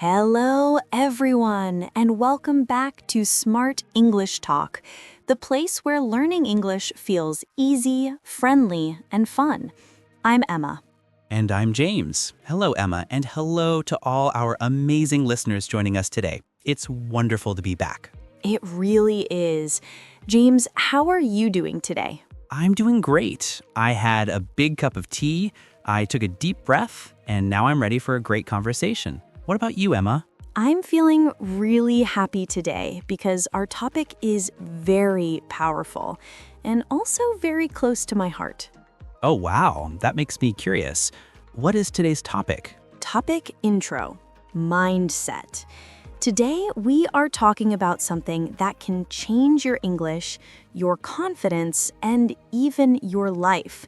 Hello, everyone, and welcome back to Smart English Talk, the place where learning English feels easy, friendly, and fun. I'm Emma. And I'm James. Hello, Emma, and hello to all our amazing listeners joining us today. It's wonderful to be back. It really is. James, how are you doing today? I'm doing great. I had a big cup of tea, I took a deep breath, and now I'm ready for a great conversation. What about you, Emma? I'm feeling really happy today because our topic is very powerful and also very close to my heart. Oh, wow. That makes me curious. What is today's topic? Topic intro, mindset. Today, we are talking about something that can change your English, your confidence, and even your life.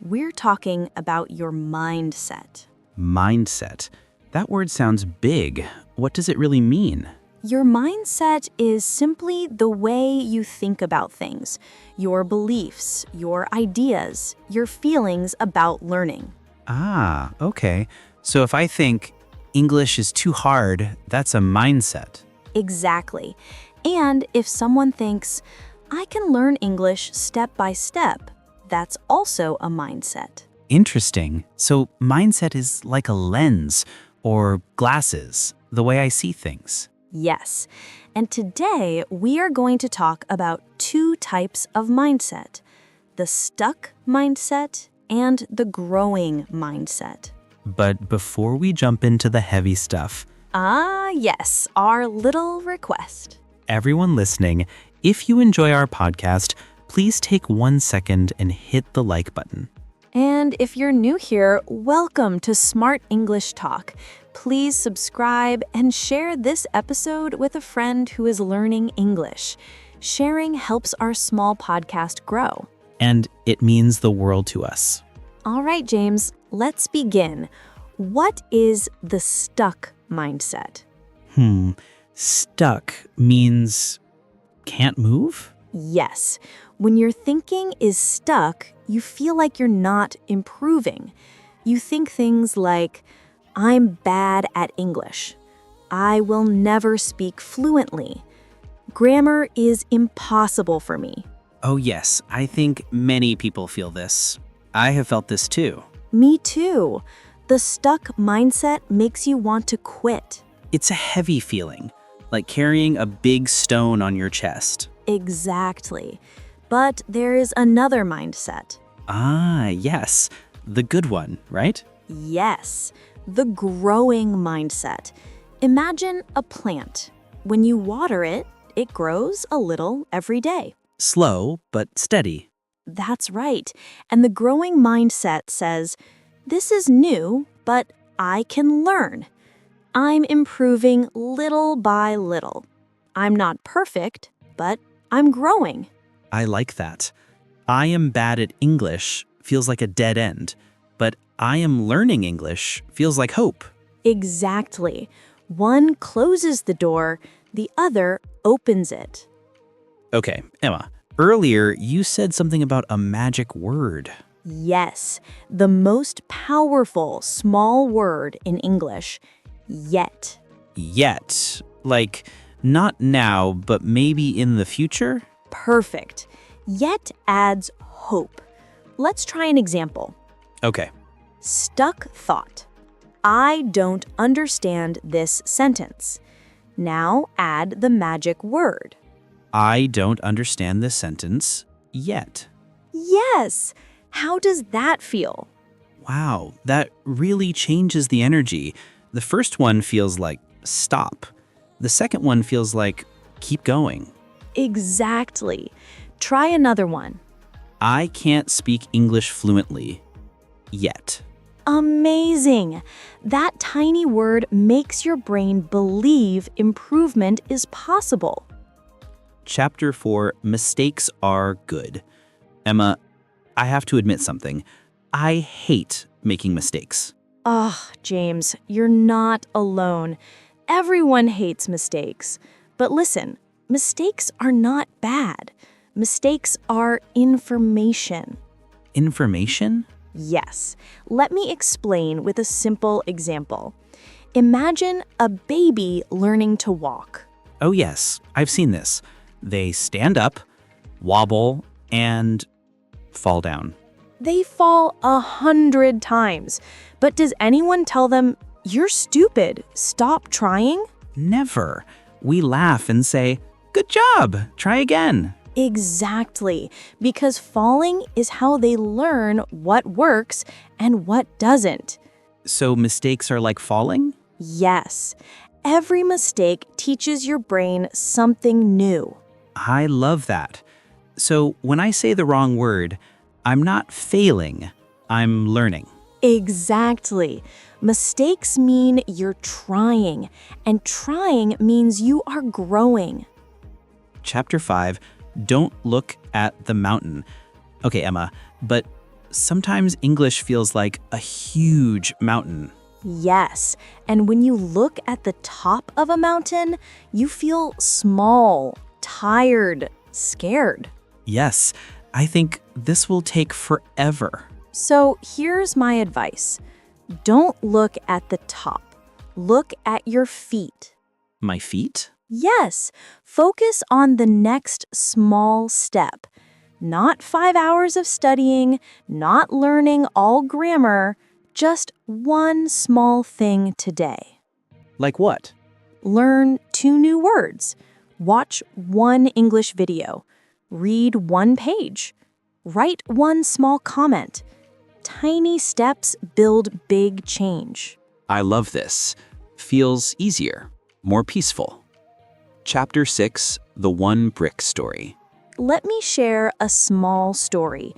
We're talking about your mindset. Mindset. That word sounds big. What does it really mean? Your mindset is simply the way you think about things, your beliefs, your ideas, your feelings about learning. Ah, okay. So if I think English is too hard, that's a mindset. Exactly. And if someone thinks, I can learn English step by step, that's also a mindset. Interesting. So mindset is like a lens or glasses, the way I see things. Yes. And today we are going to talk about two types of mindset, the stuck mindset and the growing mindset. But before we jump into the heavy stuff, Yes, our little request. everyone listening, if you enjoy our podcast, please take 1 second and hit the like button. And if you're new here, welcome to Smart English Talk. Please subscribe and share this episode with a friend who is learning English. Sharing helps our small podcast grow. And it means the world to us. All right, James, let's begin. What is the stuck mindset? Stuck means can't move? Yes. When your thinking is stuck, you feel like you're not improving. You think things like, I'm bad at English. I will never speak fluently. Grammar is impossible for me. Oh yes, I think many people feel this. I have felt this too. Me too. The stuck mindset makes you want to quit. It's a heavy feeling, like carrying a big stone on your chest. Exactly. But there is another mindset. Ah, yes. The good one, right? Yes, the growing mindset. Imagine a plant. When you water it, it grows a little every day. Slow, but steady. That's right. And the growing mindset says, this is new, but I can learn. I'm improving little by little. I'm not perfect, but I'm growing. I like that. I am bad at English feels like a dead end, but I am learning English feels like hope. Exactly. One closes the door, the other opens it. Okay, Emma, earlier you said something about a magic word. Yes, the most powerful small word in English, yet. Yet, like not now, but maybe in the future? Perfect. Yet adds hope. Let's try an example. Okay. Stuck thought. I don't understand this sentence. Now add the magic word. I don't understand this sentence yet. Yes! How does that feel? Wow, that really changes the energy. The first one feels like stop. The second one feels like keep going. Exactly. Try another one. I can't speak English fluently yet. Amazing! That tiny word makes your brain believe improvement is possible. Chapter 4, Mistakes Are Good. Emma, I have to admit something. I hate making mistakes. James, you're not alone. Everyone hates mistakes. But listen, mistakes are not bad. Mistakes are information. Information? Yes. Let me explain with a simple example. Imagine a baby learning to walk. Oh yes, I've seen this. They stand up, wobble, and fall down. They fall 100 times. But does anyone tell them, "You're stupid, stop trying"? Never. We laugh and say, "Good job, try again." Exactly, because falling is how they learn what works and what doesn't. So mistakes are like falling? Yes, every mistake teaches your brain something new. I love that. So when I say the wrong word, I'm not failing, I'm learning. Exactly. Mistakes mean you're trying, and trying means you are growing. Chapter 5, Don't Look at the Mountain. Okay, Emma, but sometimes English feels like a huge mountain. Yes, and when you look at the top of a mountain, you feel small, tired, scared. Yes, I think this will take forever. So here's my advice. Don't look at the top. Look at your feet. My feet? Yes, focus on the next small step. Not 5 hours of studying, not learning all grammar, just one small thing today. Like what? Learn 2 new words. Watch 1 English video. Read 1 page. Write 1 small comment. Tiny steps build big change. I love this. Feels easier, more peaceful. Chapter 6, The One Brick Story. Let me share a small story.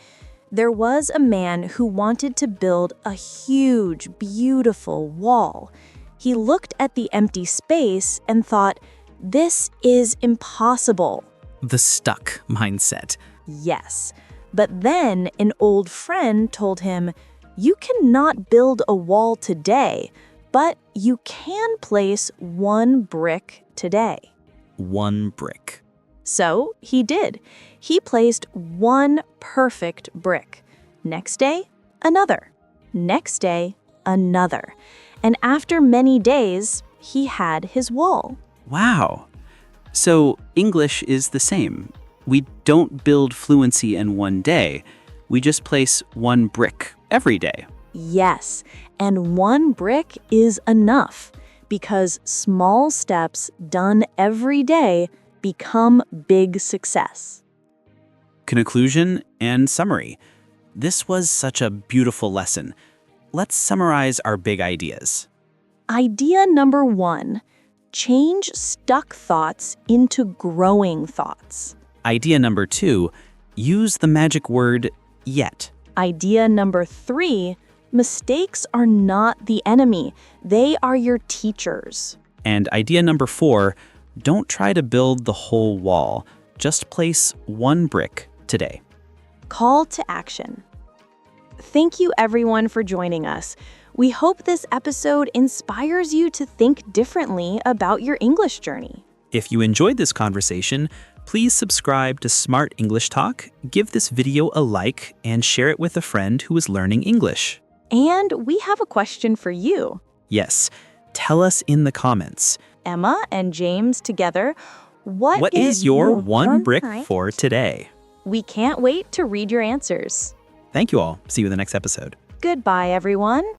There was a man who wanted to build a huge, beautiful wall. He looked at the empty space and thought, "This is impossible." The stuck mindset. Yes. But then an old friend told him, "You cannot build a wall today, but you can place 1 brick today." 1 brick. So he did. He placed 1 perfect brick. Next day, another. Next day, another. And after many days, he had his wall. Wow. So English is the same. We don't build fluency in 1 day. We just place 1 brick every day. Yes, and 1 brick is enough because small steps done every day become big success. Conclusion and summary. This was such a beautiful lesson. Let's summarize our big ideas. Idea number 1, change stuck thoughts into growing thoughts. Idea number 2, use the magic word yet. Idea number 3, mistakes are not the enemy. They are your teachers. And idea number 4, don't try to build the whole wall. Just place 1 brick today. Call to action. Thank you everyone for joining us. We hope this episode inspires you to think differently about your English journey. If you enjoyed this conversation, please subscribe to Smart English Talk, give this video a like, and share it with a friend who is learning English. And we have a question for you. Yes, tell us in the comments. Emma and James together, What is your 1 brick for today? We can't wait to read your answers. Thank you all. See you in the next episode. Goodbye, everyone.